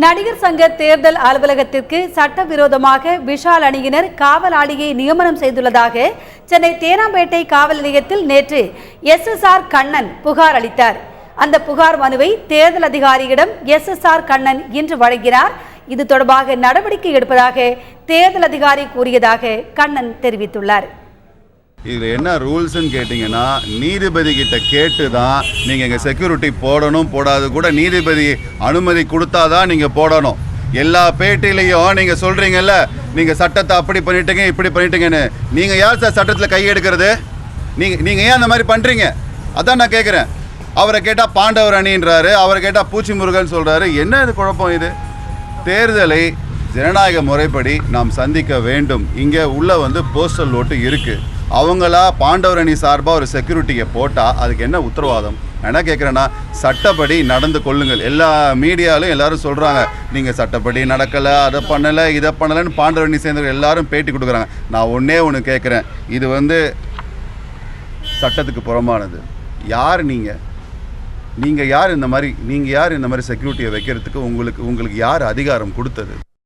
நடிகர் சங்க தேர்தல் அலுவலகத்திற்கு சட்டவிரோதமாக விஷால் அணியினர் காவலாளியை நியமனம் செய்துள்ளதாக சென்னை தேனாம்பேட்டை காவல் நிலையத்தில் நேற்று SSR கண்ணன் புகார் அளித்தார். அந்த புகார் மனுவை தேர்தல் அதிகாரியிடம் SSR கண்ணன் இன்று வழங்கினார். இது தொடர்பாக நடவடிக்கை எடுப்பதாக தேர்தல் அதிகாரி கூறியதாக கண்ணன் தெரிவித்துள்ளார். இதில் என்ன ரூல்ஸ்ன்னு கேட்டிங்கன்னா, நீதிபதி கிட்ட கேட்டு தான் நீங்கள் இங்கே செக்யூரிட்டி போடணும், போடாது கூட நீதிபதி அனுமதி கொடுத்தா தான் நீங்கள் போடணும். எல்லா பேட்டிலையும் நீங்கள் சொல்கிறீங்கல்ல, நீங்கள் சட்டத்தை அப்படி பண்ணிட்டீங்க இப்படி பண்ணிட்டீங்கன்னு. நீங்கள் யார் சார் சட்டத்தில் கையெடுக்கிறது? நீங்கள் ஏன் அந்த மாதிரி பண்ணுறீங்க? அதான் நான் கேட்குறேன். அவரை கேட்டால் பாண்டவர் அணின்றாரு, அவரை கேட்டால் பூச்சி முருகன் சொல்கிறாரு. என்ன இது குழப்பம்? இது தேர்தலை ஜனநாயக முறைப்படி நாம் சந்திக்க வேண்டும். இங்கே உள்ள போஸ்டல் ஓட்டு இருக்குது. அவங்களா பாண்டவர் அணி சார்பாக ஒரு செக்யூரிட்டியை போட்டால் அதுக்கு என்ன உத்தரவாதம்? என்ன கேட்குறேன்னா, சட்டப்படி நடந்து கொள்ளுங்கள். எல்லா மீடியாலும் எல்லாரும் சொல்கிறாங்க, நீங்கள் சட்டப்படி நடக்கலை, அதை பண்ணலை, இதை பண்ணலைன்னு பாண்டவர் அணி சேர்ந்தவங்க எல்லாரும் பேட்டி கொடுக்குறாங்க. நான் ஒன்று கேட்குறேன், இது சட்டத்துக்கு புறம்பானது. யார் நீங்கள் யார் இந்த மாதிரி செக்யூரிட்டியை வைக்கிறதுக்கு உங்களுக்கு யார் அதிகாரம் கொடுத்தது?